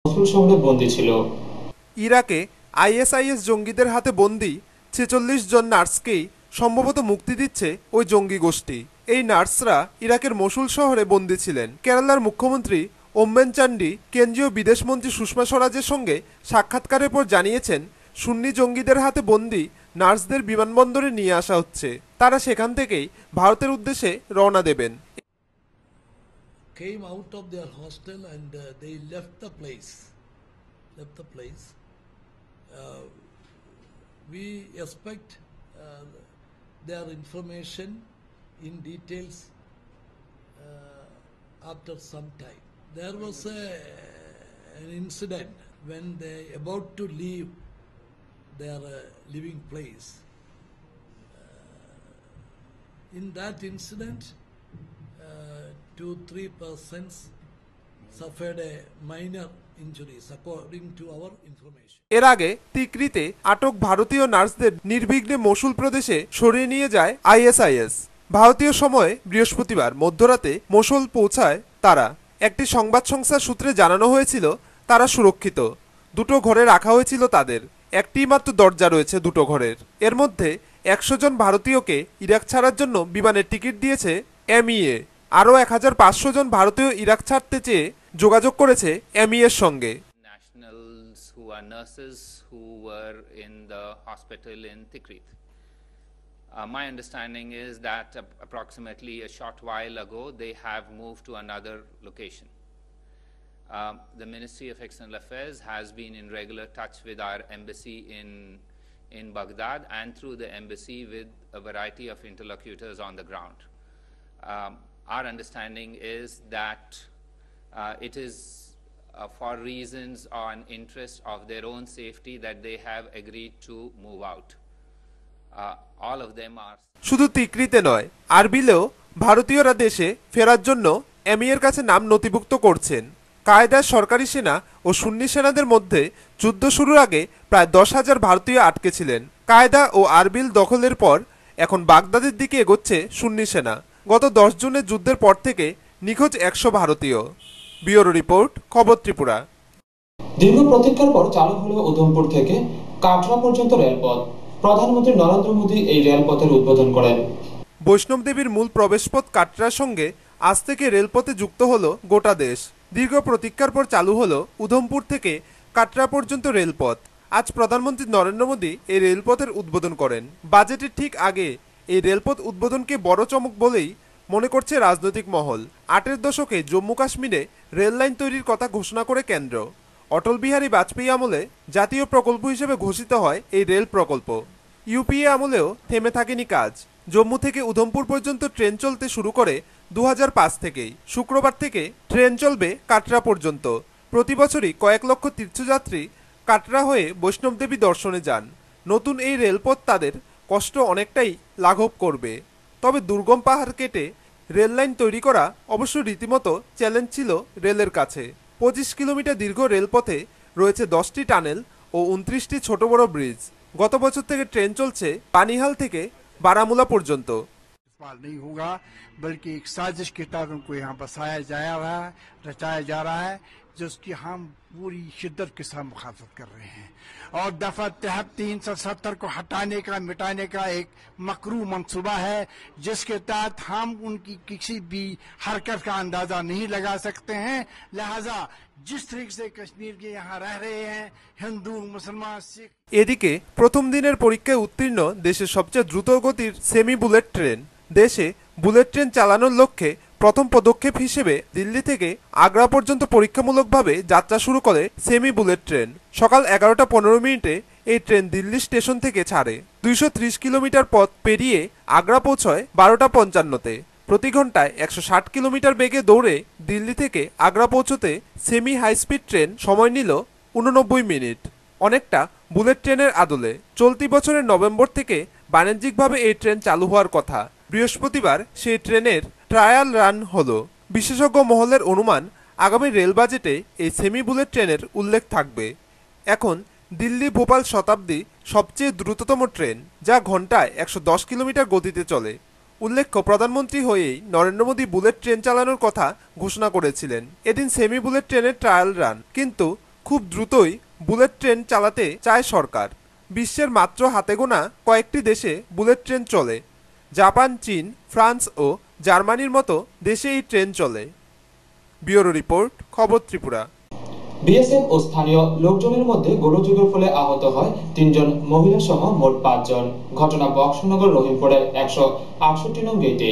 মসুল শহরে বন্দী ছিল। ইরাকে আইএসআইএস জঙ্গিদের হাতে বন্দী ৪৬ জন নার্সকেই সম্ভবত মুক্তি দিচ্ছে ওই জঙ্গি গোষ্ঠী। এই নার্সরা ইরাকের মসুল শহরে বন্দী ছিলেন। কেরালার মুখ্যমন্ত্রী ওম্মেন চান্ডি কেন্দ্রীয় বিদেশমন্ত্রী সুষমা স্বরাজের সঙ্গে সাক্ষাৎকারের পর জানিয়েছেন, সুন্নি জঙ্গিদের হাতে বন্দী নার্সদের বিমানবন্দরে নিয়ে আসা হচ্ছে। তারা সেখান থেকেই ভারতের উদ্দেশ্যে রওনা দেবেন। Came out of their hostel and they left the place. We expect their information in details after some time. There was an incident when they about to leave their living place. In that incident, 2-3 persons suffered a minor injuries according to our information. এর আগে তিকরিতে আটক ভারতীয় নার্সদের নির্বিঘ্নে মসুল প্রদেশে সরিয়ে নিয়ে যায় আইএসআইএস। ভারতীয় সময় বৃহস্পতিবার মধ্যরাতে মসুল পৌঁছায় তারা। একটি সংবাদ সংস্থার সূত্রে জানানো হয়েছিল তারা সুরক্ষিত। দুটো ঘরে রাখা হয়েছিল তাদের। একটি মাত্র দরজা রয়েছে দুটো ঘরের। এর মধ্যে ১০০ জন ভারতীয়কে ইরাক ছাড়ার জন্য বিমানের টিকিট দিয়েছে এমইএ। আরও ১৫০০ জন ভারতীয় ইরাক ছাড়তে চেয়ে যোগাযোগ করেছে এমইএর সঙ্গে। Nationals who are nurses who were in the hospital in Tikrit. My understanding is that approximately a short while ago they have moved to another location. The Ministry of External Affairs has been in regular touch with our embassy in Baghdad and through the embassy with a variety of interlocutors on the ground. Our understanding is that it is for reasons on interest of their own safety that they have agreed to move out. All of them are. শুধু তিকরিতে নয়, আরবিলেও ভারতীয়রা দেশে ফেরার জন্য এমইএর কাছে নাম নথিভুক্ত করছেন। কায়দার সরকারি সেনা ও সুন্নি সেনাদের মধ্যে যুদ্ধ শুরুর আগে প্রায় ১০,০০০ ভারতীয় আটকে ছিলেন। কায়দা ও আরবিল দখলের পর এখন বাগদাদের দিকে এগোচ্ছে সুন্নি সেনা। গত ১০ জুনের যুদ্ধের পর থেকে নিখোঁজ ১০০ ভারতীয়। ব্যুরো রিপোর্ট, খবর ত্রিপুরা। দীর্ঘ প্রতীক্ষার পর চালু হলো উধমপুর থেকে কাটরা পর্যন্ত রেলপথ। প্রধানমন্ত্রী নরেন্দ্র মোদী এই রেলপথের উদ্বোধন করেন। বৈষ্ণব দেবীর মূল প্রবেশপথ কাটরার সঙ্গে আজ থেকে রেলপথে যুক্ত হলো গোটা দেশ। দীর্ঘ প্রতীক্ষার পর চালু হলো উধমপুর থেকে কাটরা পর্যন্ত রেলপথ। আজ প্রধানমন্ত্রী নরেন্দ্র মোদী এই রেলপথের উদ্বোধন করেন। বাজেটের ঠিক আগে এই রেলপথ উদ্বোধনকে বড় চমক বলেই মনে করছে রাজনৈতিক মহল। ৮এর দশকে জম্মু কাশ্মীরে রেল লাইন তৈরির কথা ঘোষণা করে কেন্দ্র। অটল বিহারী বাজপেয়ী আমলে জাতীয় প্রকল্প হিসেবে ঘোষিত হয় এই রেল প্রকল্প। ইউপিএ আমলেও থেমে থাকেনি কাজ। জম্মু থেকে উধমপুর পর্যন্ত ট্রেন চলতে শুরু করে ২০০৫ থেকেই। শুক্রবার থেকে ট্রেন চলবে কাটরা পর্যন্ত। প্রতি বছরই কয়েক লক্ষ তীর্থযাত্রী কাটরা হয়ে বৈষ্ণবদেবী দর্শনে যান। নতুন এই রেলপথ তাদের কষ্ট অনেকটাই লাঘব করবে। তবে দুর্গম পাহাড় কেটে রেল লাইন তৈরি করা অবশ্য রীতিমতো চ্যালেঞ্জ ছিল রেলের কাছে। ২৫ কিলোমিটার দীর্ঘ রেলপথে রয়েছে ১০টি টানেল ও ২৯টি ছোট বড় ব্রিজ। গত বছর থেকে ট্রেন চলছে পানিহাল থেকে बारामूला पर्यंत। नहीं होगा बल्कि एक साजिश के तहत उनको यहाँ बसाया जा रहा है, रचाया जा रहा है, जिसकी हम पूरी शिद्दत के साथ मुखालफत कर रहे हैं और दफा 370 को हटाने का मिटाने का एक मकरू मंसूबा है, जिसके तहत हम उनकी किसी भी हरकत का अंदाजा नहीं लगा सकते हैं। लिहाजा जिस तरीके से कश्मीर के यहाँ रह रहे हैं हिंदू मुसलमान सिख। এদিকে প্রথম দিনের পরীক্ষায় উত্তীর্ণ দেশের সবচেয়ে দ্রুত গতির সেমি বুলেট ট্রেন। দেশে বুলেট ট্রেন চালানোর লক্ষ্যে প্রথম পদক্ষেপ হিসেবে দিল্লি থেকে আগ্রা পর্যন্ত পরীক্ষামূলকভাবে যাত্রা শুরু করে সেমি বুলেট ট্রেন। সকাল ১১টা ১৫ এই ট্রেন দিল্লি স্টেশন থেকে ছাড়ে। ২৩০ কিলোমিটার পথ পেরিয়ে আগ্রা পৌঁছয় ১২টা ৫৫-তে। প্রতি ঘন্টায় ১৬০ কিলোমিটার বেগে দৌড়ে দিল্লি থেকে আগ্রা পৌঁছতে সেমি হাই স্পিড ট্রেন সময় নিল ৮৯ মিনিট। অনেকটা বুলেট ট্রেনের আদলে। চলতি বছরের নভেম্বর থেকে বাণিজ্যিকভাবে এই ট্রেন চালু হওয়ার কথা। বৃহস্পতিবার সেই ট্রেনের ট্রায়াল রান হলো। বিশেষজ্ঞ মহলের অনুমান আগামী রেল বাজেটে এই সেমি বুলেট ট্রেনের উল্লেখ থাকবে। এখন দিল্লি ভোপাল শতাব্দী সবচেয়ে দ্রুততম ট্রেন, যা ঘন্টায় ১১০ কিলোমিটার গতিতে চলে। উল্লেখ্য, প্রধানমন্ত্রী হয়েই নরেন্দ্র মোদী বুলেট ট্রেন চালানোর কথা ঘোষণা করেছিলেন। এদিন সেমি বুলেট ট্রেনের ট্রায়াল রান, কিন্তু খুব দ্রুতই বুলেট ট্রেন চালাতে চায় সরকার। বিশ্বের মাত্র হাতে গোনা কয়েকটি দেশে বুলেট ট্রেন চলে। জাপান, চীন, ফ্রান্স ও জার্মানির মতো দেশে এই ট্রেন চলে। ব্যুরো রিপোর্ট, খবর ত্রিপুরা। বিএসএফ ও স্থানীয় লোকজনের মধ্যে গোলযোগের ফলে আহত হয় 3 জন মহিলা সহ মোট 5 জন। ঘটনা বক্সনগর রহিমপুরের 168 নং গেটে।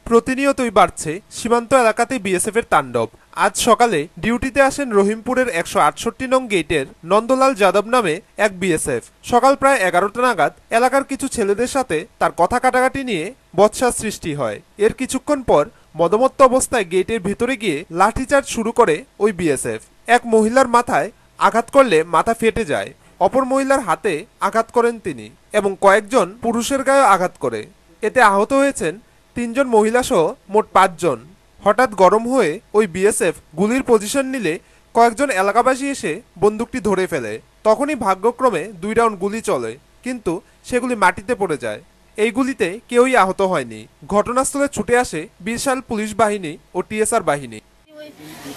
প্রতিনিয়তই বাড়ছে সীমান্ত এলাকাতে বিএসএফ এর তাণ্ডব। আজ সকালে ডিউটিতে আসেন রহিমপুরের 168 নং গেটের নন্দলাল যাদব নামে এক বিএসএফ। সকাল প্রায় 11টা নাগাদ এলাকার কিছু ছেলেদের সাথে তার কথা কাটাকাটি নিয়ে বচসা সৃষ্টি হয়। এর কিছুক্ষণ পর মদমত্ত অবস্থায় গেটের ভিতরে গিয়ে লাঠিচার্জ শুরু করে ওই বিএসএফ। এক মহিলার মাথায় আঘাত করলে মাথা ফেটে যায়। অপর মহিলার হাতে আঘাত করেন তিনি এবং কয়েকজন পুরুষের গায়ে আঘাত করে। এতে আহত হয়েছেন 3 জন মহিলা সহ মোট 5 জন। হঠাৎ গরম হয়ে ওই বিএসএফ গুলির পজিশন নিলে কয়েকজন এলাকাবাসী এসে বন্দুকটি ধরে ফেলে। তখনই ভাগ্যক্রমে 2 রাউন্ড গুলি চলে, কিন্তু সেগুলি মাটিতে পড়ে যায়। এই গুলিতে কেউই আহত হয়নি। ঘটনাস্থলে ছুটে আসে বিশাল পুলিশ বাহিনী ও টিএসআর বাহিনী।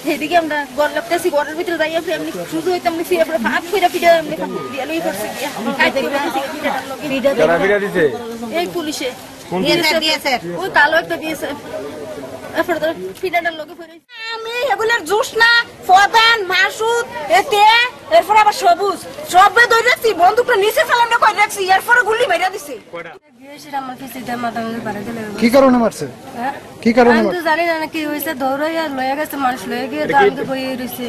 সেদিকে আমরা গড় লাগতেছি, গড়ের ভিতরে যাইয়া এমনি শুরু হইতাম ফিরে পরে ভাত কইরা ফিরে এমনি দিয়ালই করছে গিয়া কাজ দিছে এই পুলিশে দিয়েছে ওই কালো একটা দিয়েছে। আমি এগুলোর জুস না ফদান মাসুদ এতে এরপর আবার সবুজ সবে ধরে রাখছি, বন্দুকটা নিচে ফেলানো করে রাখছি, এরপরে গুলি মেরে দিছে। আমার পিছিয়ে মাথা বাড়া দিলে কি কারণে মারছে? কি কারণে? আমি তো জানি না কি হয়েছে, দৌড়াইয়া লয়ে গেছে মানুষ, লয়ে গিয়ে দাঁড়িয়ে বই রইছে।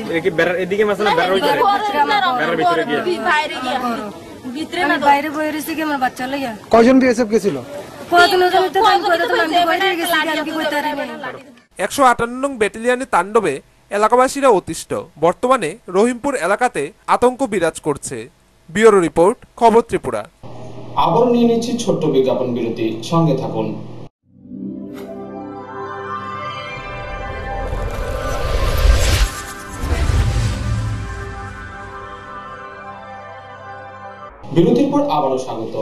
এদিকে মাসলা বাইরে গিয়া ভিতরে না বাইরে বই রইছে কি আমার বাচ্চা লইয়া। কয়জন বিএসএফ গেছিল? 158 নং ব্যাটালিয়নের তাণ্ডবে এলাকাবাসীরা অতিষ্ঠ। বর্তমানে রহিমপুর এলাকাতে আতঙ্ক বিরাজ করছে। ব্যুরো রিপোর্ট, খবর ত্রিপুরা। আবার নিয়ে নিচ্ছি ছোট্ট বিজ্ঞাপন বিরতি, সঙ্গে থাকুন। বিরতির পর আবারও স্বাগত।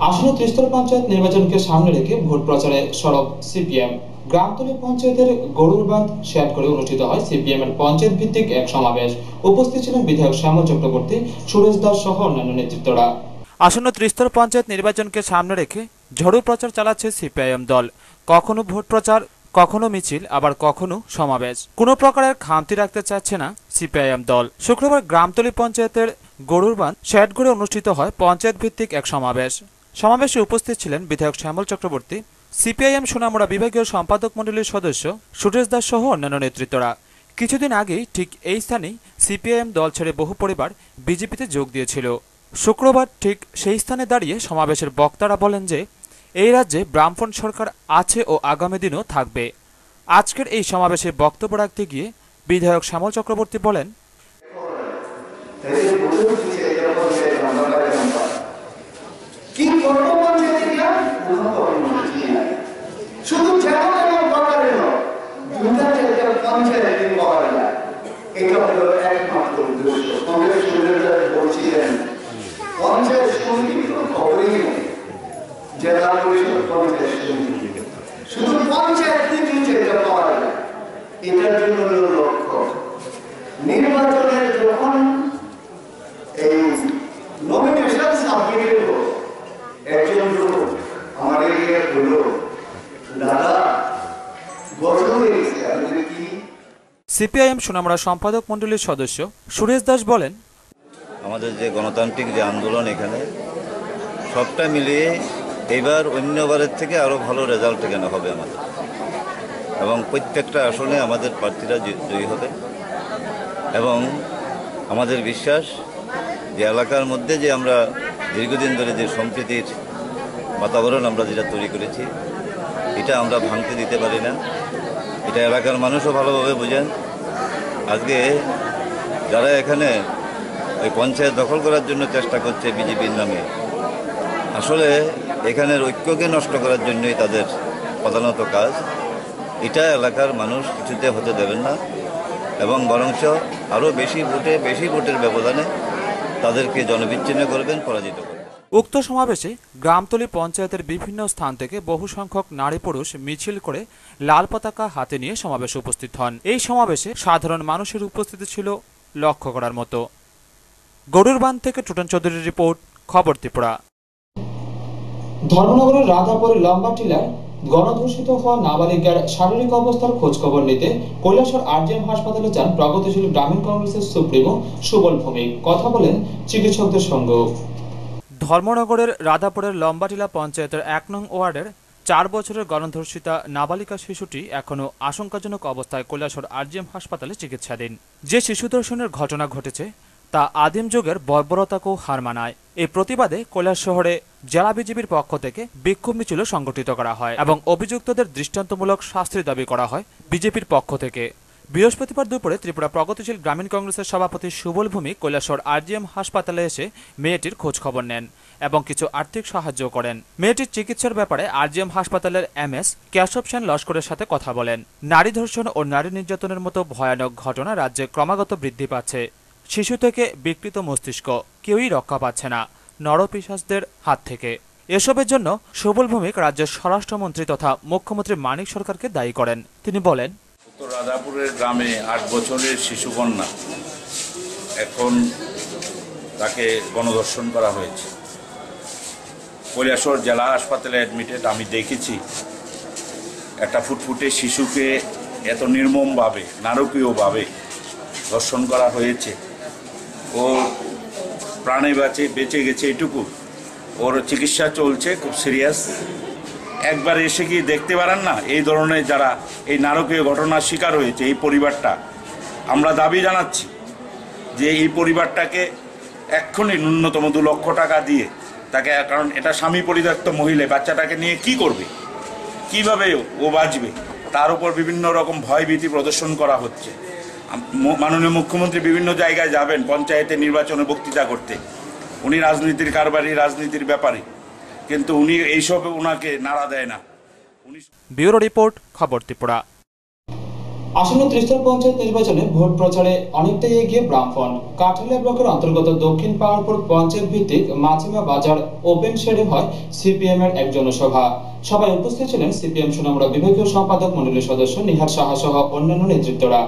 আসন্ন ত্রিস্তর পঞ্চায়েত নির্বাচনকে সামনে রেখে ভোট প্রচারে সরব সিপিএম। গ্রামতলী পঞ্চায়েতের গরুরবাঁধ শেড করে অনুষ্ঠিত হয় সিপিএম এর পঞ্চায়েত ভিত্তিক এক সমাবেশ। উপস্থিত ছিলেন বিধায়ক শ্যামল চক্রবর্তী, সুরেশ দাস সহ অন্যান্য নেতৃত্বরা। আসন্ন ত্রিস্তর পঞ্চায়েত নির্বাচনকে সামনে রেখে ঝড়ো প্রচার চালাচ্ছে সিপিআইএম দল। কখনো ভোট প্রচার, কখনো মিছিল, আবার কখনো সমাবেশ। কোনো প্রকারের খামতি রাখতে চাচ্ছে না সিপিআইএম দল। শুক্রবার গ্রামতলী পঞ্চায়েতের গরুরবাঁধ শেড করে অনুষ্ঠিত হয় পঞ্চায়েত ভিত্তিক এক সমাবেশ। সমাবেশে উপস্থিত ছিলেন বিধায়ক শ্যামল চক্রবর্তী, সিপিআইএম সোনামুড়া বিভাগীয় সম্পাদক মণ্ডলীর সদস্য সুরেশ দাস সহ অন্যান্য নেতৃত্বরা। কিছুদিন আগেই ঠিক এই স্থানেই সিপিআইএম দল ছেড়ে বহু পরিবার বিজেপিতে যোগ দিয়েছিল। শুক্রবার ঠিক সেই স্থানে দাঁড়িয়ে সমাবেশের বক্তারা বলেন যে এই রাজ্যে বামফ্রন্ট সরকার আছে ও আগামী দিনও থাকবে। আজকের এই সমাবেশে বক্তব্য রাখতে গিয়ে বিধায়ক শ্যামল চক্রবর্তী বলেন, জেলা পরিষদ পঞ্চায়েত সমিতি শুধু পঞ্চায়েত নীতিতে পাওয়া যায়, এটার জন্য লক্ষ্য নির্বাচনের যখন এই নমিনেশন সাবমিট হলো, একজন লোক আমার এরিয়া হলো দাদা গঠন হয়ে গেছে। আপনি কি সিপিআইএম সোনামুড়া সম্পাদক মণ্ডলীর সদস্য সুরেশ দাস বলেন, আমাদের যে গণতান্ত্রিক যে আন্দোলন এখানে সবটা মিলিয়ে এইবার অন্যবারের থেকে আরও ভালো রেজাল্ট এখানে হবে আমাদের, এবং প্রত্যেকটা আসনে আমাদের প্রার্থীরা জয়ী হবে। এবং আমাদের বিশ্বাস যে এলাকার মধ্যে যে আমরা দীর্ঘদিন ধরে যে সম্প্রীতির বাতাবরণ আমরা যেটা তৈরি করেছি, এটা আমরা ভাঙতে দিতে পারি না। এটা এলাকার মানুষও ভালোভাবে বোঝেন। আজকে যারা এখানে ওই পঞ্চায়েত দখল করার জন্য চেষ্টা করছে বিজেপির নামে, আসলে এখানের ঐক্যকে নষ্ট করার জন্যই তাদের প্রধানত কাজ। এটা এলাকার মানুষ কিছুতে হতে দেবেন না, এবং বরঞ্চ আরও বেশি ভোটের ব্যবধানে তাদেরকে জনবিচ্ছিন্ন করবেন, পরাজিত করবেন। উক্ত সমাবেশে গ্রামতলী পঞ্চায়েতের বিভিন্ন স্থান থেকে বহু সংখ্যক নারী পুরুষ মিছিল করে লাল পতাকা হাতে নিয়ে সমাবেশে উপস্থিত হন। এই সমাবেশে সাধারণ মানুষের উপস্থিতি ছিল লক্ষ্য করার মতো। গরুর বাঁধ থেকে টুটন চৌধুরীর রিপোর্ট, খবর ত্রিপুরা। ধর্মনগরের রাধাপুরের লম্বা টিলার গণধর্ষিত হওয়া নাবালিকার শারীরিক অবস্থার খোঁজখবর নিতে কৈলাসহর আরজিএম হাসপাতালে যান প্রগতিশীল গ্রামীণ কংগ্রেসের সুপ্রিমো সুবল ভৌমিক। কথা বলেন চিকিৎসকদের সঙ্গে। ধর্মনগরের রাধাপুরের লম্বাটিলা পঞ্চায়েতের ১ নং ওয়ার্ডের ৪ বছরের গণধর্ষিতা নাবালিকা শিশুটি এখনও আশঙ্কাজনক অবস্থায় কৈলাসহর আরজিএম হাসপাতালে চিকিৎসাধীন। যে শিশু ধর্ষণের ঘটনা ঘটেছে তা আদিম যুগের বর্বরতাকেও হার মানায়। এই প্রতিবাদে কৈলাস শহরে জেলা বিজেপির পক্ষ থেকে বিক্ষোভ মিছিল সংগঠিত করা হয় এবং অভিযুক্তদের দৃষ্টান্তমূলক শাস্তির দাবি করা হয় বিজেপির পক্ষ থেকে। বৃহস্পতিবার দুপুরে ত্রিপুরা প্রগতিশীল গ্রামীণ কংগ্রেসের সভাপতি সুবল ভৌমিক কৈলাসহর আরজিএম হাসপাতালে এসে মেয়েটির খোঁজ খবর নেন এবং কিছু আর্থিক সাহায্য করেন। মেয়েটির চিকিৎসার ব্যাপারে আরজিএম হাসপাতালের এমএস কেশব সেন লস্করের সাথে কথা বলেন। নারী ধর্ষণ ও নারী নির্যাতনের মতো ভয়ানক ঘটনা রাজ্যে ক্রমাগত বৃদ্ধি পাচ্ছে। শিশু থেকে বিকৃত মস্তিষ্ক, কেউই রক্ষা পাচ্ছে না নরপিশাচদের হাত থেকে। এসবের জন্য সুবল ভৌমিক রাজ্যের স্বরাষ্ট্রমন্ত্রী তথা মুখ্যমন্ত্রী মানিক সরকারকে দায়ী করেন। তিনি বলেন, উত্তর রাধাপুরের গ্রামে ৮ বছরের শিশুকন্যা, এখন তাকে গণধর্ষণ করা হয়েছে। কৈলাসহর জেলা হাসপাতালে অ্যাডমিটেড। আমি দেখেছি একটা ফুটফুটে শিশুকে এত নির্মমভাবে, নারকীয়ভাবে ধর্ষণ করা হয়েছে। ও প্রাণে বেঁচে গেছে এটুকু, ওর চিকিৎসা চলছে, খুব সিরিয়াস। একবার এসে কি দেখতে পারেন না এই ধরনের যারা এই নারকীয় ঘটনার শিকার হয়েছে এই পরিবারটা? আমরা দাবি জানাচ্ছি যে এই পরিবারটাকে এক্ষুনি ন্যূনতম 2 লক্ষ টাকা দিয়ে তাকে, কারণ এটা স্বামী পরিত্যক্ত মহিলা, বাচ্চাটাকে নিয়ে কি করবে, কিভাবে ও বাঁচবে, তার উপর বিভিন্ন রকম ভয়ভীতি প্রদর্শন করা হচ্ছে। মাননীয় মুখ্যমন্ত্রী বিভিন্ন জায়গায় যাবেন পঞ্চায়েতে নির্বাচনে বক্তৃতা করতে। উনি রাজনীতির কারবারি, রাজনীতির ব্যাপারী, কিন্তু উনি এইসব উনাকে নাড়া দেয় না। ব্যুরো রিপোর্ট, খবর ত্রিপুরা। আসন্ন ত্রিস্তর পঞ্চায়েত নির্বাচনে ভোট প্রচারে অনেকটাই এগিয়ে বামফ্রন্ট। কাঠালিয়া ব্লকের অন্তর্গত দক্ষিণ পাহাড়পুর পঞ্চায়েত ভিত্তিক মাছিমা বাজার ওপেন শেডে হয় সিপিএম এর এক জনসভা। সভায় উপস্থিত ছিলেন সিপিএম সোনামুড়া বিভাগীয় সম্পাদক মণ্ডলীর সদস্য নিহার সাহা সহ অন্যান্য নেতৃত্বরা।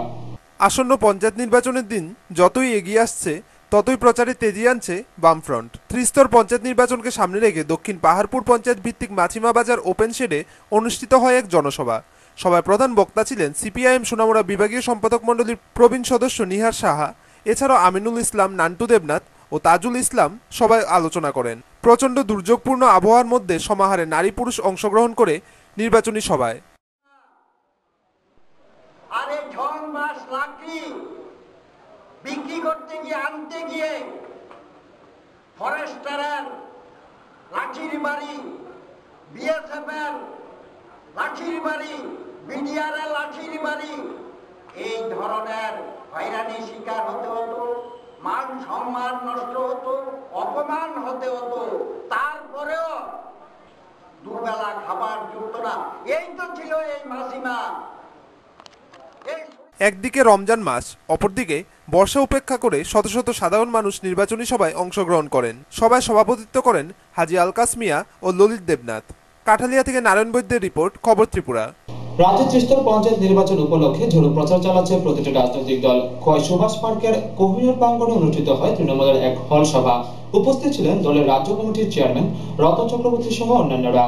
আসন্ন পঞ্চায়েত নির্বাচনের দিন যতই এগিয়ে আসছে ততই প্রচারে তেজি আনছে বামফ্রন্ট। ত্রিস্তর পঞ্চায়েত নির্বাচনকে সামনে রেখে দক্ষিণ পাহাড়পুর পঞ্চায়েত ভিত্তিক মাছিমা বাজার ওপেন শেডে অনুষ্ঠিত হয় এক জনসভা। সভায় প্রধান বক্তা ছিলেন সিপিআইএম সোনামুড়া বিভাগীয় সম্পাদক মণ্ডলীর প্রবীণ সদস্য নিহার সাহা। এছাড়াও আমিনুল ইসলাম, নান্টু দেবনাথ ও তাজুল ইসলাম সবাই আলোচনা করেন। প্রচণ্ড দুর্যোগপূর্ণ আবহাওয়ার মধ্যে সমাহারে নারী পুরুষ অংশগ্রহণ করে নির্বাচনী সভায়। আরে ঝড় মাস লাকড়ি বিক্রি করতে গিয়ে আনতে গিয়ে ফরেস্টারের লাঠির বাড়ি, বিএসএফের লাঠির বাড়ি, বিডিআরের লাঠির বাড়ি, এই ধরনের হয়রানি শিকার হতে হতো, মান সম্মান নষ্ট হতো, অপমান হতে হতো। তারপরেও দুবেলা খাবার জুটতো না। এই তো ছিল এই মাসিমা। একদিকে রমজান মাস, অপরদিকে বর্ষা উপেক্ষা করে শত শত সাধারণ মানুষ নির্বাচনী সভায় অংশগ্রহণ করেন। সভায় সভাপতিত্ব করেন হাজি আলকাস মিয়া ও ললিত দেবনাথ। কাঠালিয়া থেকে নারায়ণ বৈদ্যের রিপোর্ট, খবর ত্রিপুরা। রাজ্যের ত্রিস্তর পঞ্চায়েত নির্বাচন উপলক্ষে ঝোড়ো প্রচার চালাচ্ছে প্রতিটি রাজনৈতিক দল। খোয়াই সুভাষ পার্কের কোহিনুর প্রাঙ্গণে অনুষ্ঠিত হয় তৃণমূলের এক হল সভা। উপস্থিত ছিলেন দলের রাজ্য কমিটির চেয়ারম্যান রতন চক্রবর্তী সহ অন্যান্যরা।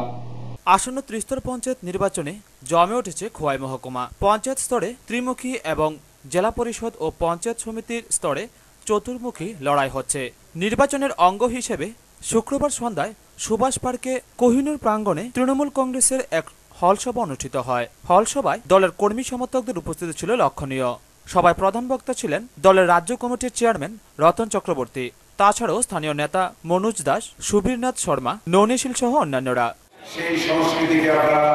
আসন্ন ত্রিস্তর পঞ্চায়েত নির্বাচনে জমে উঠেছে খোয়াই মহকুমা। পঞ্চায়েত স্তরে ত্রিমুখী এবং জেলা পরিষদ ও পঞ্চায়েত সমিতির স্তরে চতুর্মুখী লড়াই হচ্ছে। নির্বাচনের অঙ্গ হিসেবে শুক্রবার সন্ধ্যায় সুভাষ পার্কে কোহিনুর প্রাঙ্গণে তৃণমূল কংগ্রেসের এক হল সভা অনুষ্ঠিত হয়। হল সভায় দলের কর্মী সমর্থকদের উপস্থিতি ছিল লক্ষণীয়। সভায় প্রধান বক্তা ছিলেন দলের রাজ্য কমিটির চেয়ারম্যান রতন চক্রবর্তী। তাছাড়াও স্থানীয় নেতা মনোজ দাস, সুবীরনাথ শর্মা, নৌনিশীল সহ অন্যান্যরা। সেই সংস্কৃতিকে আপনারা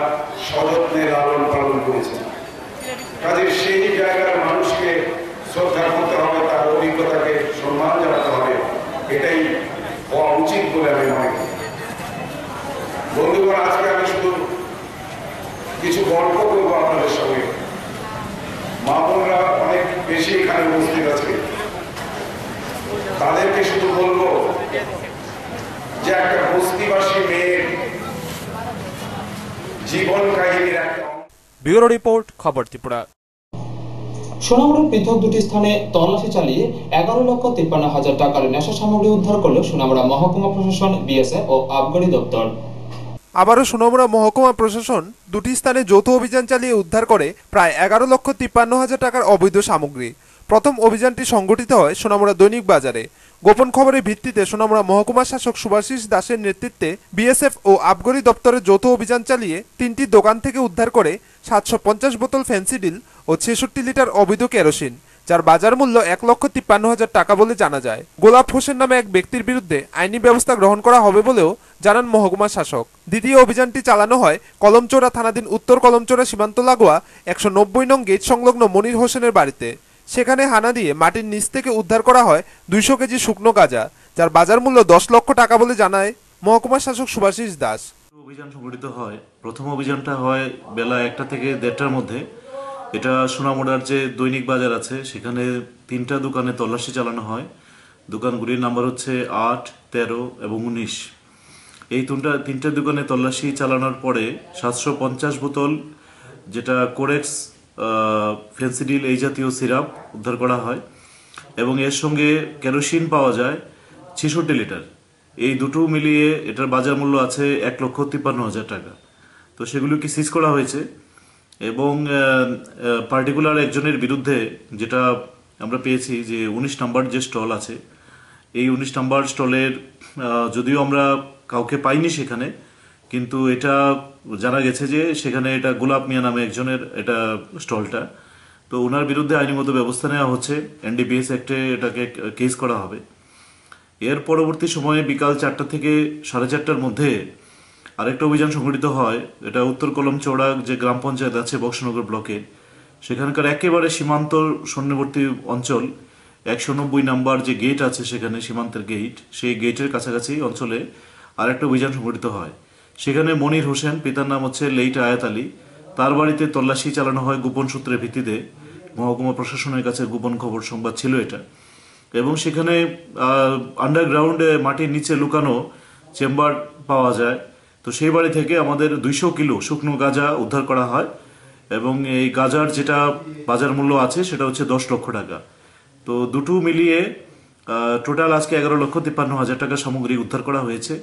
সযত্নে লালন পালন করেছেন। কাজে সেই জায়গার মানুষকে শ্রদ্ধা করতে হবে, তার অভিজ্ঞতাকে সম্মান জানাতে হবে, এটাই হওয়া উচিত বলে আমি মনে করি। বন্ধুগণ, আজকে আমি শুধু কিছু গল্প করবো আপনাদের সঙ্গে। মা বোনরা অনেক বেশি এখানে উপস্থিত আছে, তাদেরকে শুধু বলবো যে একটা বস্তিবাসী মেয়ের জীবন কাহিনীর একটা। ব্যুরো রিপোর্ট, খবর ত্রিপুরা। সোনামুড়ার পৃথক দুটি স্থানে তল্লাশি চালিয়ে 11,53,000 টাকার নেশা সামগ্রী উদ্ধার করল সোনামুড়া মহকুমা প্রশাসন, বিএসএফ ও আবগারি দপ্তর। আবারও সোনামুড়া মহকুমা প্রশাসন দুটি স্থানে যৌথ অভিযান চালিয়ে উদ্ধার করে প্রায় 11,53,000 টাকার অবৈধ সামগ্রী। প্রথম অভিযানটি সংগঠিত হয় সোনামুড়া দৈনিক বাজারে। গোপন খবরের ভিত্তিতে সোনামুড়া মহকুমা শাসক সুভাষিস দাসের নেতৃত্বে বিএসএফ ও আবগারি দপ্তরের যৌথ অভিযান চালিয়ে 3টি দোকান থেকে উদ্ধার করে 750 বোতল ফেন্সিডিল ও 66 লিটার অবৈধ কেরোসিন, যার বাজার মূল্য 1,53,000 টাকা বলে জানা যায়। গোলাপ হোসেন নামে এক ব্যক্তির বিরুদ্ধে আইনি ব্যবস্থা গ্রহণ করা হবে বলেও জানান মহকুমা শাসক। দ্বিতীয় অভিযানটি চালানো হয় কলমচোরা থানাধীন উত্তর কলমচোরা সীমান্ত লাগোয়া 190 নং গেট সংলগ্ন মনির হোসেনের বাড়িতে। সেখানে হানা দিয়ে মাটির নিচ থেকে উদ্ধার করা হয় 200 কেজি শুকনো গাঁজা, যার বাজার মূল্য 10 লক্ষ টাকা বলে জানায় মহকুমা শাসক সুভাষিস দাস। অভিযান সংগঠিত হয়। প্রথম অভিযানটা হয় বেলা 1টা থেকে 1:30টার মধ্যে। এটা সোনামুড়ার যে দৈনিক বাজার আছে সেখানে 3টা দোকানে তল্লাশি চালানো হয়। দোকানগুলির নাম্বার হচ্ছে 8, 13 এবং 19। এই 3টা দোকানে তল্লাশি চালানোর পরে 750 বোতল যেটা কোরেক্স ফেন্সিডিল এই জাতীয় সিরাপ উদ্ধার করা হয় এবং এর সঙ্গে কেরোসিন পাওয়া যায় 66 লিটার। এই দুটো মিলিয়ে এটার বাজার মূল্য আছে 1,53,000 টাকা। তো সেগুলোকে সিজ করা হয়েছে এবং পার্টিকুলার একজনের বিরুদ্ধে যেটা আমরা পেয়েছি যে 19 নম্বর যে স্টল আছে, এই 19 নম্বর স্টলের যদিও আমরা কাউকে পাইনি সেখানে, কিন্তু এটা জানা গেছে যে সেখানে এটা গোলাপ মিয়া নামে একজনের এটা স্টলটা। তো ওনার বিরুদ্ধে আইনগত ব্যবস্থা নেওয়া হচ্ছে, এনডিপিএস অ্যাক্টে এটাকে কেস করা হবে। এর পরবর্তী সময়ে বিকাল 4টা থেকে 4:30টার মধ্যে আরেকটা অভিযান সংগঠিত হয়। এটা উত্তর কলমচৌড়া যে গ্রাম পঞ্চায়েত আছে বক্সনগর ব্লকে, সেখানকার একেবারে সীমান্ত সন্নিবর্তী অঞ্চল 190 নাম্বার যে গেট আছে সেখানে সীমান্তের গেট, সেই গেটের কাছাকাছি অঞ্চলে আরেকটা অভিযান সংগঠিত হয়। সেখানে মনির হোসেন, পিতার নাম হচ্ছে লেইট আয়াত আলী, তার বাড়িতে তল্লাশি চালানো হয় গোপন সূত্রের ভিত্তিতে। মহকুমা প্রশাসনের কাছে গোপন খবর সংবাদ ছিল এটা, এবং সেখানে আন্ডারগ্রাউন্ডে মাটির নিচে লুকানো চেম্বার পাওয়া যায়। তো সেই বাড়ি থেকে আমাদের 200 কিলো শুকনো গাঁজা উদ্ধার করা হয় এবং এই গাঁজার যেটা বাজার মূল্য আছে সেটা হচ্ছে 10 লক্ষ টাকা। তো দুটো মিলিয়ে টোটাল আজকে 11,53,000 টাকা সামগ্রী উদ্ধার করা হয়েছে।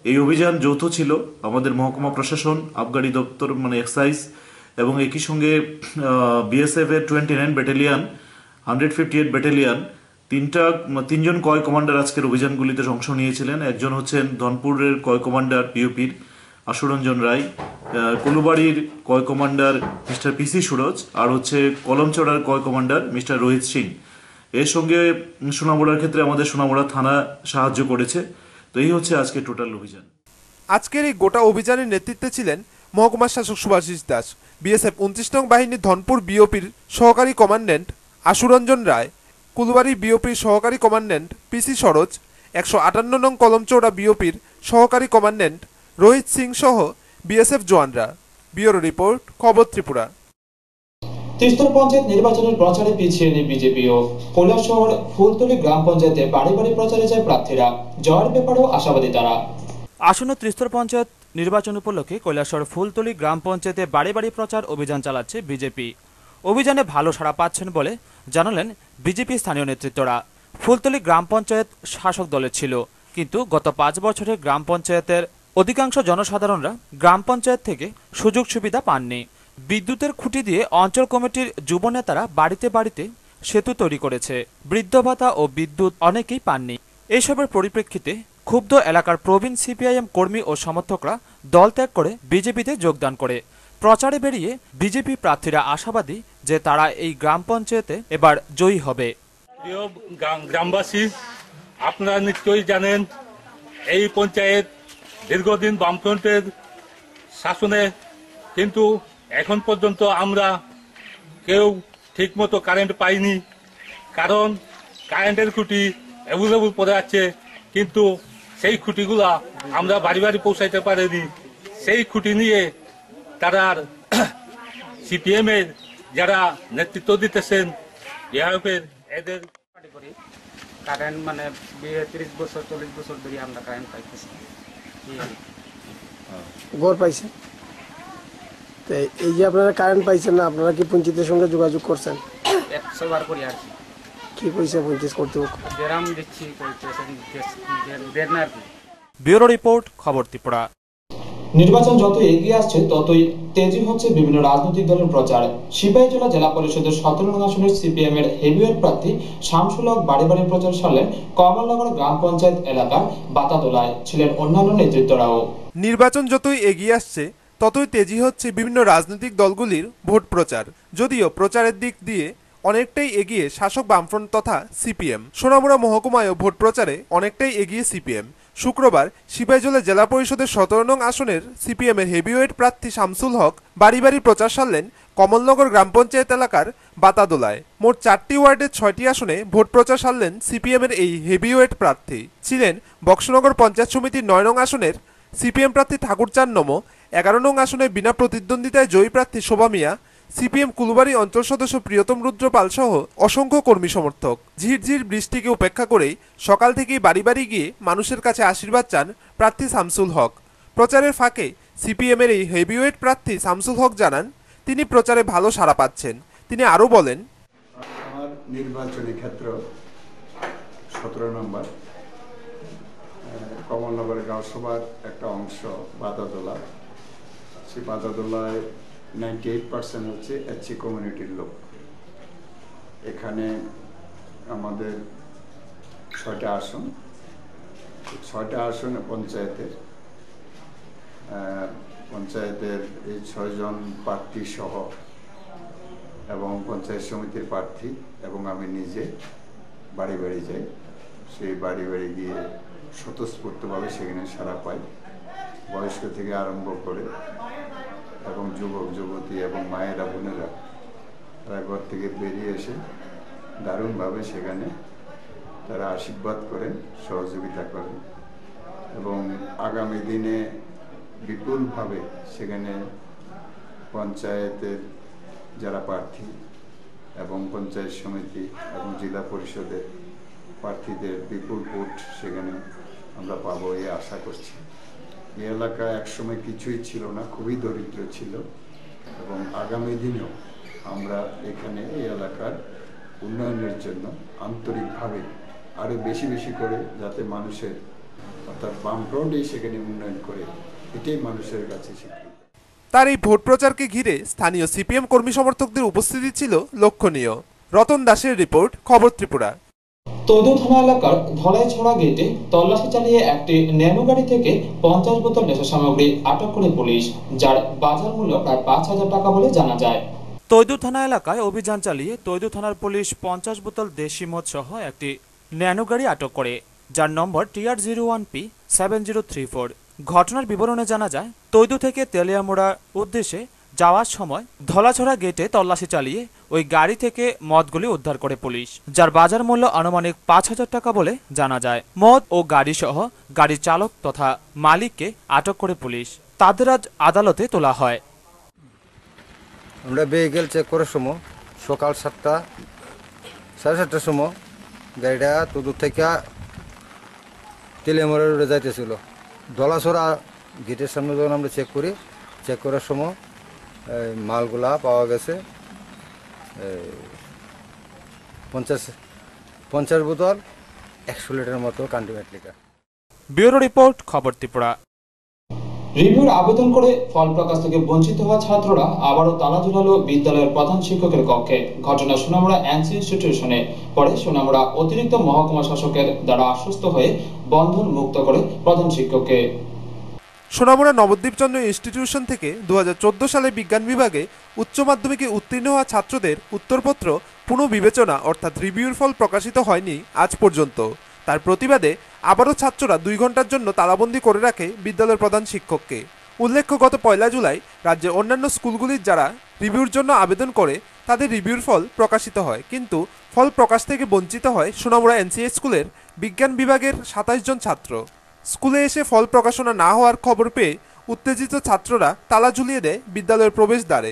এই অভিযান যৌথ ছিল আমাদের মহকুমা প্রশাসন, আবগারি দপ্তর মানে এক্সাইজ এবং একই সঙ্গে বিএসএফ এর 29 ব্যাটালিয়ান, 158 ব্যাটালিয়ান, তিনজন কয় কমান্ডার আজকের অভিযানগুলিতে অংশ নিয়েছিলেন। একজন হচ্ছেন ধনপুরের কয় কমান্ডার পিওপির আশুরঞ্জন রায়, কলুবাড়ির কয় কমান্ডার মিস্টার পিসি সুরজ, আর হচ্ছে কলমচড়ার কয় কমান্ডার মিস্টার রোহিত সিং। এর সঙ্গে সোনামুড়ার ক্ষেত্রে আমাদের সোনামুড়া থানা সাহায্য করেছে। তো এই হচ্ছে আজকে টোটাল অভিযান। আজকের এই গোটা অভিযানের নেতৃত্বে ছিলেন মহকুমা শাসক সুভাষিস দাস, বিএসএফ 29 নং বাহিনীর ধনপুর বিওপির সহকারী কমান্ড্যান্ট আশুরঞ্জন রায়, কুলবাড়ি বিওপির সহকারী কমান্ড্যান্ট পিসি সরোজ, 158 নং কলমচৌড়া বিওপির সহকারী কমান্ড্যান্ট রোহিত সিং সহ বিএসএফ জওয়ানরা। ব্যুরো রিপোর্ট, খবর ত্রিপুরা। ত্রিস্তর পঞ্চায়েত নির্বাচনের প্রচারে পিছিয়ে নেই বিজেপিও। কৈলাসহর ফুলতলী গ্রাম পঞ্চায়েতে বাড়ি বাড়ি প্রচারে যায় প্রার্থীরা, জয়ের ব্যাপারেও আশাবাদী তারা। আসন্ন ত্রিস্তর পঞ্চায়েত নির্বাচন উপলক্ষে কৈলাসহর ফুলতলী গ্রাম পঞ্চায়েতে বাড়ি বাড়ি প্রচার অভিযান চালাচ্ছে বিজেপি। অভিযানে ভালো সাড়া পাচ্ছেন বলে জানালেন বিজেপি স্থানীয় নেতৃত্বরা। ফুলতলী গ্রাম পঞ্চায়েত শাসক দলের ছিল, কিন্তু গত 5 বছরে গ্রাম পঞ্চায়েতের অধিকাংশ জনসাধারণরা গ্রাম পঞ্চায়েত থেকে সুযোগ সুবিধা পাননি। বিদ্যুতের খুঁটি দিয়ে অঞ্চল কমিটির যুব নেতারা বাড়িতে বাড়িতে সেতু তৈরি করেছে, বৃদ্ধ ভাতা ও বিদ্যুৎ অনেকেই পাননি। এসবের পরিপ্রেক্ষিতে ক্ষুব্ধ এলাকার প্রবীণ সিপিআইএম কর্মী ও সমর্থকরা দল ত্যাগ করে বিজেপিতে যোগদান করে প্রচারে বেরিয়ে বিজেপি প্রার্থীরা আশাবাদী যে তারা এই গ্রাম পঞ্চায়েতে এবার জয়ী হবে। প্রিয় গ্রামবাসী, আপনারা নিশ্চয়ই জানেন এই পঞ্চায়েত দীর্ঘদিন বামফ্রন্টের শাসনে, কিন্তু এখন পর্যন্ত আমরা কেউ ঠিকমতো কারেন্ট পাইনি। কারণ কারেন্টের খুঁটি অ্যাভেলেবল পড়ে আছে, কিন্তু সেই খুঁটিগুলা আমরা বাড়ি বাড়ি পৌঁছাইতে পারিনি। সেই খুঁটি নিয়ে তারা সিপিএম এর যারা নেতৃত্ব দিতেছেন এদের কারেন্ট মানে 30 বছর 40 বছর ধরে আমরা কারেন্ট পাইতেছি। ঘর পাইছে, এই যে আপনারা কারেন্ট পাইছেন না, আপনারা কি পঞ্চায়েতের সঙ্গে যোগাযোগ করছেন? 100 বার করি আর কি কইছে পঞ্চায়েত কর্তৃপক্ষ? যেরাম দিচ্ছি দেড় না আর কি। ব্যুরো রিপোর্ট, খবর ত্রিপুরা। নির্বাচন যত এগিয়ে আসছে ততই তেজি হচ্ছে বিভিন্ন রাজনৈতিক দলের প্রচার। সিপাহীজলা জেলা পরিষদের 17 নং আসনের সিপিএম এর হেভিওয়েট প্রার্থী শামসুল হক বাড়ি বাড়ি প্রচার সারলেন কমলনগর গ্রাম পঞ্চায়েত এলাকার বাতাদোলায়, ছিলেন অন্যান্য নেতৃত্বরাও। নির্বাচন যতই এগিয়ে আসছে ততই তেজি হচ্ছে বিভিন্ন রাজনৈতিক দলগুলির ভোট প্রচার। যদিও প্রচারের দিক দিয়ে অনেকটাই এগিয়ে শাসক বামফ্রন্ট তথা সিপিএম। সোনামুড়া মহকুমায়ও ভোট প্রচারে অনেকটাই এগিয়ে সিপিএম। শুক্রবার সিপাহীজলা জেলা পরিষদের 17 নং আসনের সিপিএম এর হেভিওয়েট প্রার্থী শামসুল হক বাড়ি বাড়ি প্রচার সারলেন কমলনগর গ্রাম পঞ্চায়েত এলাকার বাতাদোলায়। মোট 4টি ওয়ার্ডের 6টি আসনে ভোট প্রচার সারলেন সিপিএম এর এই হেভিওয়েট প্রার্থী। ছিলেন বক্সনগর পঞ্চায়েত সমিতির 9 নং আসনের সিপিএম প্রার্থী ঠাকুরচাঁদ নমো, 11 নং আসনে বিনা প্রতিদ্বন্দ্বিতায় জয়ী প্রার্থী শোভা মিয়া, সিপিএম কুলবাড়ি অঞ্চল সদস্য প্রিয়তম রুদ্র পাল সহ অসংখ্য কর্মী সমর্থক। ঝিরঝির বৃষ্টিকে উপেক্ষা করেই সকাল থেকেই বাড়ি বাড়ি গিয়ে মানুষের কাছে আশীর্বাদ চান প্রার্থী শামসুল হক। প্রচারের ফাঁকে সিপিএম এর এই হেভিওয়েট প্রার্থী শামসুল হক জানান তিনি প্রচারে ভালো সাড়া পাচ্ছেন। তিনি আরও বলেন, আমার নির্বাচনী ক্ষেত্র 17 নম্বর কমলনগর গাঁওসভার একটা অংশ বাতাদোলা। সেই বাতাদোলায় 98% হচ্ছে এসসি কমিউনিটির লোক। এখানে আমাদের 6টা আসন, 6টা আসন পঞ্চায়েতের এই 6 জন প্রার্থী সহ এবং পঞ্চায়েত সমিতির প্রার্থী এবং আমি নিজে বাড়ি বাড়ি যাই। সেই বাড়ি বাড়ি গিয়ে স্বতঃস্ফূর্তভাবে সেখানে সাড়া পাই। বয়স্ক থেকে আরম্ভ করে এবং যুবক যুবতী এবং মায়েরা বোনেরা তারা ঘর থেকে বেরিয়ে এসে দারুণভাবে সেখানে তারা আশীর্বাদ করেন, সহযোগিতা করেন এবং আগামী দিনে বিপুলভাবে সেখানে পঞ্চায়েতের যারা প্রার্থী এবং পঞ্চায়েত সমিতি এবং জেলা পরিষদের প্রার্থীদের বিপুল ভোট সেখানে আমরা পাবো এই আশা করছি। এই এলাকা একসময় কিছুই ছিল না, খুবই দরিদ্র ছিল এবং আগামী দিনেও আমরা এখানে এই এলাকার উন্নয়নের জন্য আন্তরিকভাবে আরও বেশি বেশি করে যাতে মানুষের অর্থাৎ বামফ্রন্টই সেখানে উন্নয়ন করে, এটাই মানুষের কাছে স্বীকৃতি। তার এই ভোট প্রচারকে ঘিরে স্থানীয় সিপিএম কর্মী সমর্থকদের উপস্থিতি ছিল লক্ষণীয়। রতন দাসের রিপোর্ট, খবর ত্রিপুরা। তৈদুর থানা এলাকার ধলাইছড়া গেটে তল্লাশি চালিয়ে একটি ন্যানো গাড়ি থেকে 50 বোতল নেশা সামগ্রী আটক করে পুলিশ, যার বাজার মূল্য প্রায় 5000 টাকা বলে জানা যায়। তৈদুর থানা এলাকায় অভিযান চালিয়ে তৈদুর থানার পুলিশ 50 বোতল দেশি মদ সহ একটি ন্যানো গাড়ি আটক করে, যার নম্বর TR01P7034। ঘটনার বিবরণে জানা যায় তৈদু থেকে তেলিয়ামুড়ার উদ্দেশ্যে যাওয়ার সময় ধলাছড়া গেটে তল্লাশি চালিয়ে ওই গাড়ি থেকে মদগুলি উদ্ধার করে পুলিশ, যার বাজার মূল্য আনুমানিক 5000 টাকা বলে জানা যায়। মদ ও গাড়ি সহ গাড়ির চালক তথা মালিককে আটক করে পুলিশ, তাদের আজ আদালতে তোলা হয়। আমরা ভেহিকেল চেক করার সময় সকাল 7টা 7:30টার সময় গাড়িটা তদূর থেকে তেলিয়ামুড়া রোডে যাইতেছিল। ধলাছড়া গেটের সামনে যখন আমরা চেক করার সময় মালগুলা পাওয়া গেছে 50 বোতল 100 লিটার মতো কান্টিমেট লিটার। ব্যুরো রিপোর্ট, খবর ত্রিপুরা। রিভিউর আবেদন করে ফল প্রকাশ থেকে বঞ্চিত হওয়া ছাত্ররা আবারও তালা ঝুলালো বিদ্যালয়ের প্রধান শিক্ষকের কক্ষে। ঘটনা সোনামুড়া এনসি ইনস্টিটিউশনে। পরে সোনামুড়া অতিরিক্ত মহকুমা শাসকের দ্বারা আশ্বস্ত হয়ে বন্ধন মুক্ত করে প্রধান শিক্ষককে। সোনামুড়া নবদ্বীপচন্দ্র ইনস্টিটিউশন থেকে 2014 সালে বিজ্ঞান বিভাগে উচ্চ মাধ্যমিকে উত্তীর্ণ হওয়া ছাত্রদের উত্তরপত্র পুনঃবিবেচনা অর্থাৎ রিভিউর ফল প্রকাশিত হয়নি আজ পর্যন্ত। তার প্রতিবাদে আবারও ছাত্ররা 2 ঘন্টার জন্য তালাবন্দি করে রাখে বিদ্যালয়ের প্রধান শিক্ষককে। উল্লেখ্য, গত 1 জুলাই রাজ্যের অন্যান্য স্কুলগুলির যারা রিভিউর জন্য আবেদন করে তাদের রিভিউর ফল প্রকাশিত হয়, কিন্তু ফল প্রকাশ থেকে বঞ্চিত হয় সোনামুড়া এনসিএস স্কুলের বিজ্ঞান বিভাগের 27 জন ছাত্র। স্কুলে এসে ফল প্রকাশনা না হওয়ার খবর পেয়ে উত্তেজিত ছাত্ররা তালা ঝুলিয়ে দেয় বিদ্যালয়ের প্রবেশদ্বারে।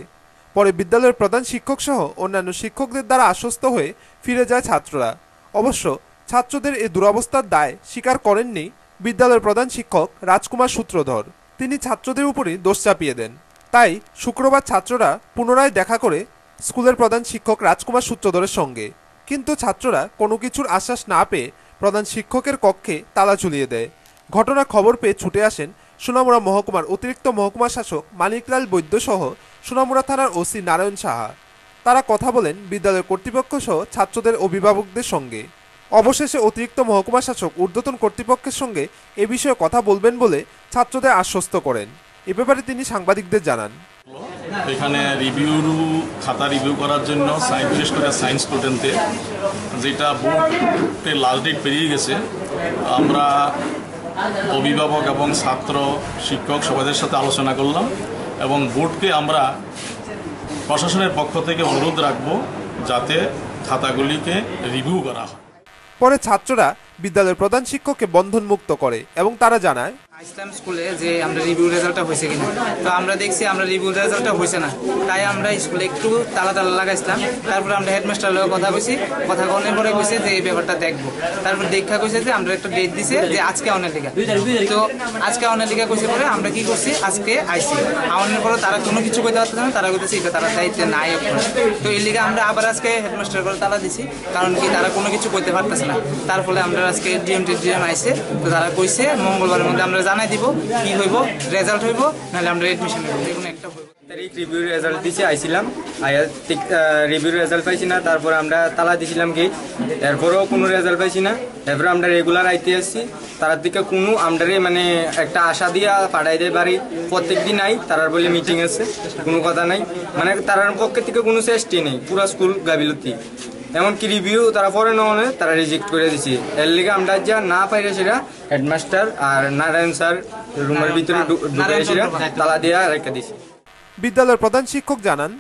পরে বিদ্যালয়ের প্রধান শিক্ষক সহ অন্যান্য শিক্ষকদের দ্বারা আশ্বস্ত হয়ে ফিরে যায় ছাত্ররা। অবশ্য ছাত্রদের এই দুরবস্থার দায় স্বীকার করেননি বিদ্যালয়ের প্রধান শিক্ষক রাজকুমার সূত্রধর। তিনি ছাত্রদের উপরই দোষ চাপিয়ে দেন। তাই শুক্রবার ছাত্ররা পুনরায় দেখা করে স্কুলের প্রধান শিক্ষক রাজকুমার সূত্রধরের সঙ্গে, কিন্তু ছাত্ররা কোনো কিছুর আশ্বাস না পেয়ে প্রধান শিক্ষকের কক্ষে তালা ঝুলিয়ে দেয়। ঘটনার খবর পেয়ে ছুটে আসেন সোনামুড়া মহকুমার অতিরিক্ত মহকুমা শাসক মানিকলাল বৈদ্য সহ সোনামুড়া থানার ওসি নারায়ণ সাহা। তারা কথা বলেন বিদ্যালয় কর্তৃপক্ষ সহ ছাত্রদের অভিভাবকদের সঙ্গে। অবশেষে অতিরিক্ত মহকুমা শাসক ঊর্ধ্বতন কর্তৃপক্ষের সঙ্গে এ বিষয়ে কথা বলবেন বলে ছাত্রদের আশ্বস্ত করেন। এ ব্যাপারে তিনি সাংবাদিকদের জানান, এখানে খাতা রিভিউ করার জন্য বিশেষ করে সায়েন্স স্টুডেন্টদের যেটা বোর্ডের লাস্ট ডেট পেরিয়ে গেছে, আমরা অভিভাবক এবং ছাত্র শিক্ষক সবাইদের সাথে আলোচনা করলাম এবং বোর্ডকে আমরা প্রশাসনের পক্ষ থেকে অনুরোধ রাখব যাতে খাতাগুলিকে রিভিউ করা হয়। পরে ছাত্ররা বিদ্যালয়ের প্রধান শিক্ষককে বন্ধনমুক্ত করে এবং তারা জানায়, ইসলাম স্কুলে যে আমরা রিভিউ রেজাল্টটা হয়েছে কিনা, তো আমরা দেখছি আমরা রিভিউ রেজাল্টটা হয়েছে না, তাই আমরা স্কুলে একটু তালা লাগাইছিলাম। তারপরে আমরা হেডমাস্টার লোক কথা কইছি, কথা কনের পরে কইছে যে এই ব্যাপারটা দেখবো। তারপর দেখা কইছে যে আমরা একটা ডেট দিছে যে আজকে অনের লিগা, তো আজকে অনের লিগা কইছে পরে আমরা কি করছি আজকে আইসি আমাদের পরে তারা কোনো কিছু কইতে পারতেছে না, তারা কইতেছে এটা তারা দায়িত্বে নাই এখন। তো এই লিগা আমরা আবার আজকে হেডমাস্টার করে তালা দিছি, কারণ কি তারা কোনো কিছু কইতে পারতেছে না। তার ফলে আমরা আজকে ডিএম আইসে, তো তারা কইছে মঙ্গলবারের মধ্যে আমরা জানাই দিব কি হইব, রেজাল্ট হইব নাহলে আমরা এডমিশন হইব, যে কোনো একটা হইব। তারিখ রিভিউ রেজাল্ট দিছে আইছিলাম, রিভিউ রেজাল্ট পাইছি না, তারপর আমরা তালা দিছিলাম গেট, এরপরেও কোনো রেজাল্ট পাইছি না। এরপরে আমরা রেগুলার আইতে আসছি, তার দিকে কোনো আমরারে মানে একটা আশা দিয়া পাঠাই দেয় বাড়ি প্রত্যেক দিন আই, তারার বলে মিটিং আছে, কোনো কথা নাই, মানে তারার পক্ষে থেকে কোনো চেষ্টি নেই, পুরো স্কুল গাবিলতি। এমনকি রিভিউ তারা পরে নয় তারা রিজেক্ট করে দিচ্ছে। এর লিগে আমরা যা না পাইলে সেটা হেডমাস্টার আর নারায়ণ স্যার রুমের ভিতরে ঢুকে সেটা তালা দিয়ে রেখে দিচ্ছে। বিদ্যালয়ের প্রধান শিক্ষক জানান,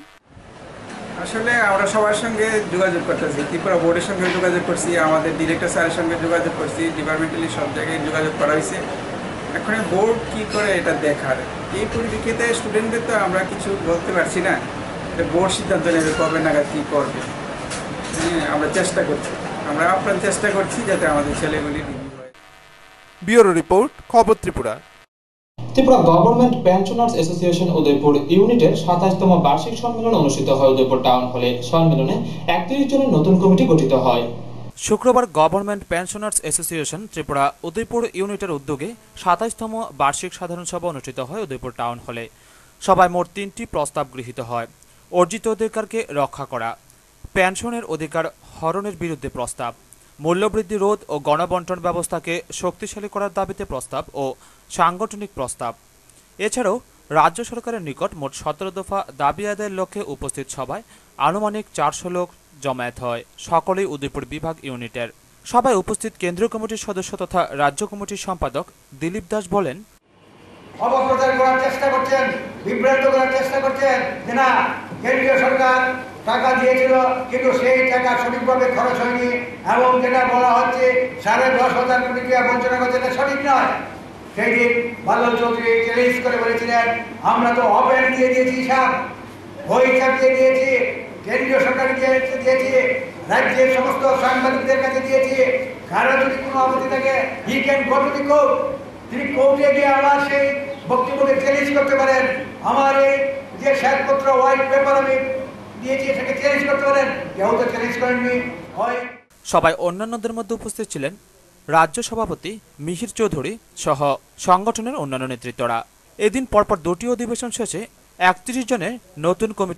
আসলে আমরা সবার সঙ্গে যোগাযোগ করতেছি, ত্রিপুরা বোর্ডের সঙ্গে যোগাযোগ করছি, আমাদের ডিরেক্টর স্যারের সঙ্গে যোগাযোগ করছি, ডিপার্টমেন্টালি সব জায়গায় যোগাযোগ করা হয়েছে। এখন বোর্ড কি করে এটা দেখার, এই পরিপ্রেক্ষিতে স্টুডেন্টদের তো আমরা কিছু বলতে পারছি না, বোর্ড সিদ্ধান্ত নেবে কবে নাগাদ কী করবে। আমরা চেষ্টা করছি, আমরা আপ্রাণ চেষ্টা করছি যাতে আমাদের ছেলেগুলি ব্যুরো রিপোর্ট, খবর Tripura. Tripura government pensioners association Udaipur ইউনিটের 27তম বার্ষিক সম্মেলন অনুষ্ঠিত হয় উদয়পুর টাউন হলে। সম্মেলনে 31 জনের নতুন কমিটি গঠিত হয়। শুক্রবার government pensioners association Tripura Udaipur ইউনিটের উদ্যোগে 27তম বার্ষিক সাধারণ সভা অনুষ্ঠিত হয় উদয়পুর টাউন হলে। সভায় মোট 3টি প্রস্তাব গৃহীত হয়। অর্জিত অধিকারকে রক্ষা করা, পেনশনের অধিকার হরণের বিরুদ্ধে প্রস্তাব, মূল্যবৃদ্ধি রোধ ও গণবন্টন ব্যবস্থাকে শক্তিশালী করার দাবিতে প্রস্তাব ও সাংগঠনিক প্রস্তাব। এছাড়াও রাজ্য সরকারের নিকট মোট 17 দফা দাবি আদায়ের লক্ষ্যে উপস্থিত সভায় আনুমানিক 400 লোক জমায়েত হয়, সকলেই উদয়পুর বিভাগ ইউনিটের। সভায় উপস্থিত কেন্দ্রীয় কমিটির সদস্য তথা রাজ্য কমিটির সম্পাদক দিলীপ দাস বলেন, অপপ্রচার করার চেষ্টা করছেন, বিভ্রান্ত করার চেষ্টা করছেন যে না কেন্দ্রীয় সরকার টাকা দিয়েছিল কিন্তু সেই টাকা সঠিকভাবে খরচ হয়নি, এবং যেটা বলা হচ্ছে 10,500 কোটি টাকা বঞ্চনা করছে, এটা সঠিক নয়। সেই দিন বাদল চৌধুরী চ্যালেঞ্জ করে বলেছিলেন আমরা তো ওপেন দিয়ে দিয়েছি, হিসাব বই হিসাব দিয়ে দিয়েছি, কেন্দ্রীয় সরকারকে দিয়েছি, রাজ্যের সমস্ত সাংবাদিকদের কাছে দিয়েছি, কারো যদি কোনো আপত্তি থাকে he can go to the court, তিনি কোর্টে গিয়ে আমার সেই বক্তব্যকে চ্যালেঞ্জ করতে পারেন, আমার এই যে শ্বেতপত্র হোয়াইট পেপার আমি দিয়েছি সেটাকে চ্যালেঞ্জ করতে পারেন, কেউ তো চ্যালেঞ্জ করেননি। সবাই অন্যান্যদের মধ্যে উপস্থিত ছিলেন রাজ্য সভাপতি মিহির চৌধুরী সহ সংগঠনের অন্যান্য নেতৃত্বরা। এদিন পরপর 2টি অধিবেশন শেষে 31 জনের নতুন কমিটি